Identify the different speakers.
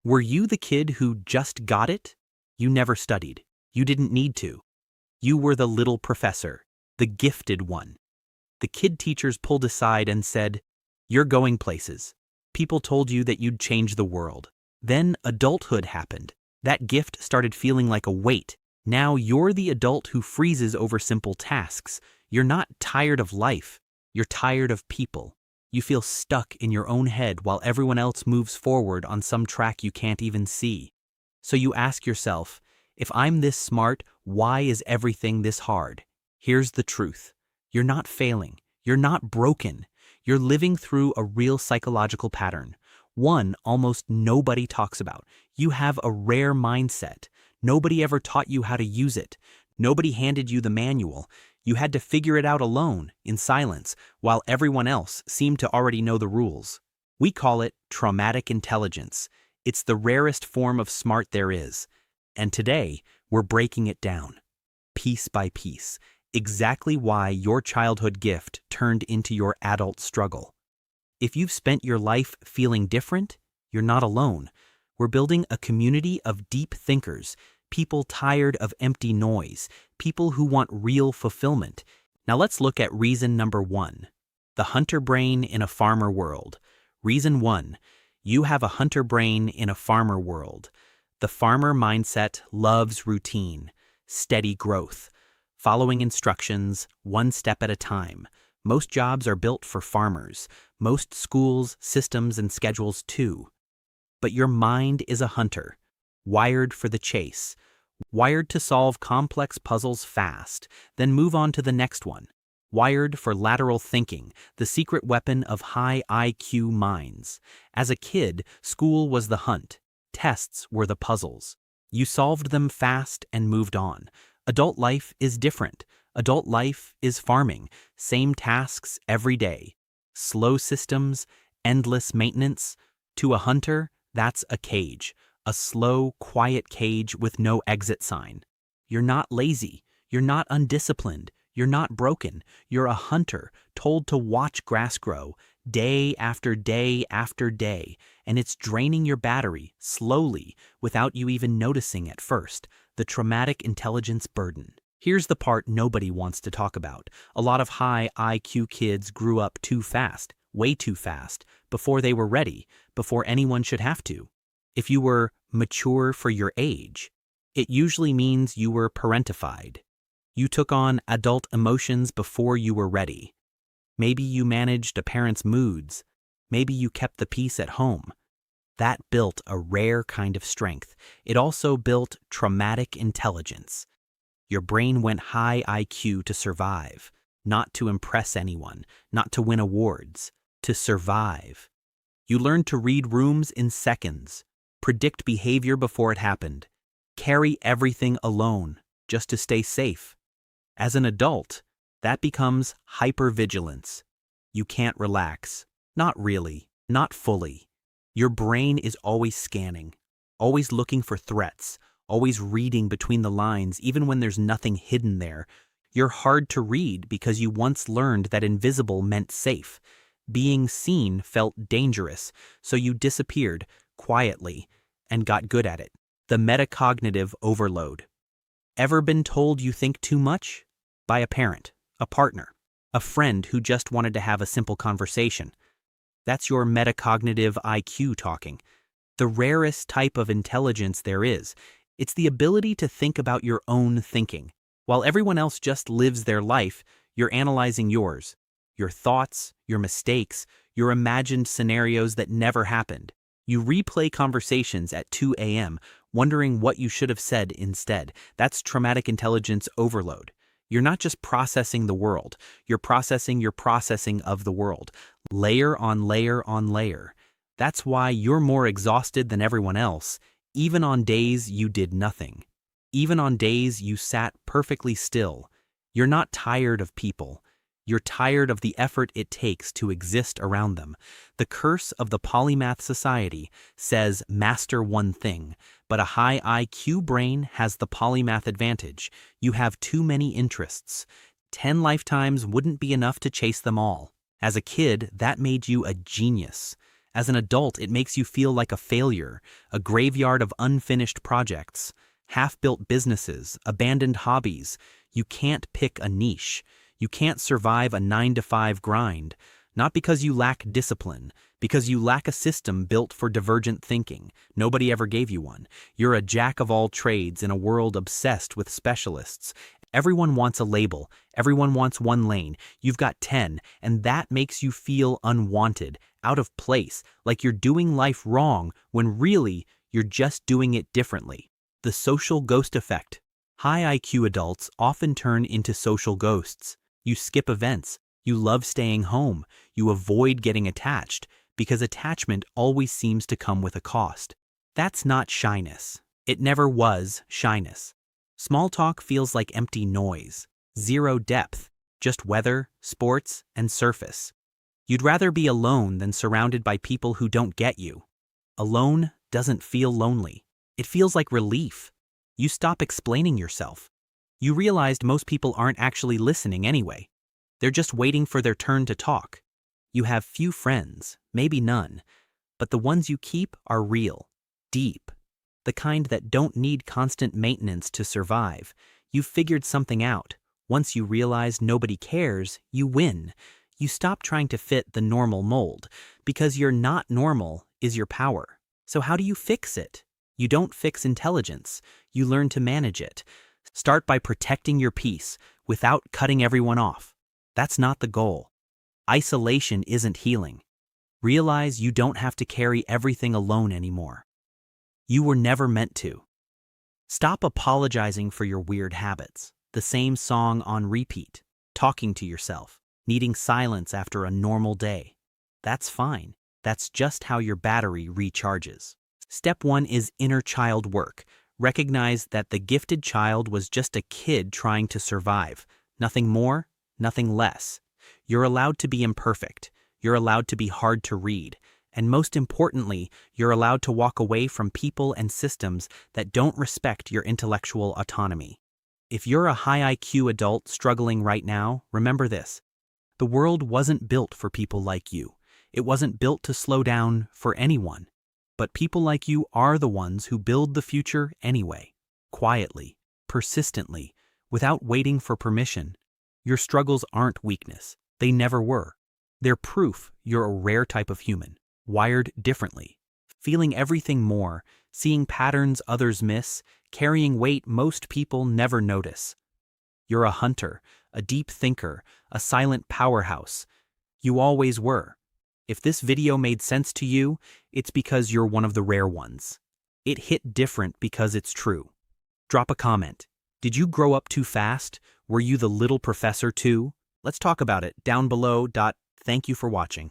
Speaker 1: Were you the kid who just got it? You never studied. You didn't need to. You were the little professor, the gifted one. The kid teachers pulled aside and said, "You're going places." People told you that you'd change the world. Then adulthood happened. That gift started feeling like a weight. Now you're the adult who freezes over simple tasks. You're not tired of life. You're tired of people. You feel stuck in your own head while everyone else moves forward on some track you can't even see. So you ask yourself, if I'm this smart, why is everything this hard? Here's the truth. You're not failing. You're not broken. You're living through a real psychological pattern. One almost nobody talks about. You have a rare mindset. Nobody ever taught you how to use it. Nobody handed you the manual. You had to figure it out alone, in silence, while everyone else seemed to already know the rules. We call it traumatic intelligence. It's the rarest form of smart there is. And today, we're breaking it down, piece by piece, exactly why your childhood gift turned into your adult struggle. If you've spent your life feeling different, you're not alone. We're building a community of deep thinkers, people tired of empty noise, people who want real fulfillment. Now let's look at reason number 1, the hunter brain in a farmer world. Reason 1, you have a hunter brain in a farmer world. The farmer mindset loves routine, steady growth, following instructions, one step at a time. Most jobs are built for farmers. Most schools, systems, and schedules too. But your mind is a hunter, wired for the chase, wired to solve complex puzzles fast, then move on to the next one. Wired for lateral thinking, the secret weapon of high IQ minds. As a kid, school was the hunt. Tests were the puzzles. You solved them fast and moved on. Adult life is different. Adult life is farming. Same tasks every day. Slow systems, endless maintenance. To a hunter, that's a cage. A slow, quiet cage with no exit sign. You're not lazy. You're not undisciplined. You're not broken. You're a hunter, told to watch grass grow, day after day after day, and it's draining your battery, slowly, without you even noticing at first, the traumatic intelligence burden. Here's the part nobody wants to talk about. A lot of high IQ kids grew up too fast, way too fast, before they were ready, before anyone should have to. If you were mature for your age, it usually means you were parentified. You took on adult emotions before you were ready. Maybe you managed a parent's moods. Maybe you kept the peace at home. That built a rare kind of strength. It also built traumatic intelligence. Your brain went high IQ to survive, not to impress anyone, not to win awards, to survive. You learned to read rooms in seconds, predict behavior before it happened, carry everything alone just to stay safe. As an adult, that becomes hyper-vigilance. You can't relax. Not really. Not fully. Your brain is always scanning, always looking for threats, always reading between the lines even when there's nothing hidden there. You're hard to read because you once learned that invisible meant safe. Being seen felt dangerous, so you disappeared quietly and got good at it. The metacognitive overload. Ever been told you think too much? By a parent, a partner, a friend who just wanted to have a simple conversation. That's your metacognitive IQ talking. The rarest type of intelligence there is. It's the ability to think about your own thinking. While everyone else just lives their life, you're analyzing yours. Your thoughts, your mistakes, your imagined scenarios that never happened. You replay conversations at 2 a.m., wondering what you should have said instead. That's traumatic intelligence overload. You're not just processing the world, you're processing your processing of the world, layer on layer on layer. That's why you're more exhausted than everyone else, even on days you did nothing. Even on days you sat perfectly still. You're not tired of people. You're tired of the effort it takes to exist around them. The curse of the Polymath society says master one thing, but a high IQ brain has the polymath advantage. You have too many interests. 10 lifetimes wouldn't be enough to chase them all. As a kid, that made you a genius. As an adult, it makes you feel like a failure, a graveyard of unfinished projects, half-built businesses, abandoned hobbies. You can't pick a niche. You can't survive a 9-to-5 grind, not because you lack discipline, because you lack a system built for divergent thinking. Nobody ever gave you one. You're a jack of all trades in a world obsessed with specialists. Everyone wants a label. Everyone wants one lane. You've got 10, and that makes you feel unwanted, out of place, like you're doing life wrong when really you're just doing it differently. The social ghost effect. High IQ adults often turn into social ghosts. You skip events. You love staying home. You avoid getting attached because attachment always seems to come with a cost. That's not shyness. It never was shyness. Small talk feels like empty noise, zero depth, just weather, sports, and surface. You'd rather be alone than surrounded by people who don't get you. Alone doesn't feel lonely. It feels like relief. You stop explaining yourself. You realized most people aren't actually listening anyway. They're just waiting for their turn to talk. You have few friends, maybe none, but the ones you keep are real, deep, the kind that don't need constant maintenance to survive. You've figured something out. Once you realize nobody cares, you win. You stop trying to fit the normal mold, because you're not normal is your power. So how do you fix it? You don't fix intelligence. You learn to manage it. Start by protecting your peace without cutting everyone off. That's not the goal. Isolation isn't healing. Realize you don't have to carry everything alone anymore. You were never meant to. Stop apologizing for your weird habits. The same song on repeat, talking to yourself, needing silence after a normal day. That's fine. That's just how your battery recharges. Step 1 is inner child work. Recognize that the gifted child was just a kid trying to survive. Nothing more, nothing less. You're allowed to be imperfect. You're allowed to be hard to read. And most importantly, you're allowed to walk away from people and systems that don't respect your intellectual autonomy. If you're a high IQ adult struggling right now, remember this. The world wasn't built for people like you. It wasn't built to slow down for anyone. But people like you are the ones who build the future anyway, quietly, persistently, without waiting for permission. Your struggles aren't weakness. They never were. They're proof you're a rare type of human, wired differently, feeling everything more, seeing patterns others miss, carrying weight most people never notice. You're a hunter, a deep thinker, a silent powerhouse. You always were. If this video made sense to you, it's because you're one of the rare ones. It hit different because it's true. Drop a comment. Did you grow up too fast? Were you the little professor too? Let's talk about it down below. Thank you for watching.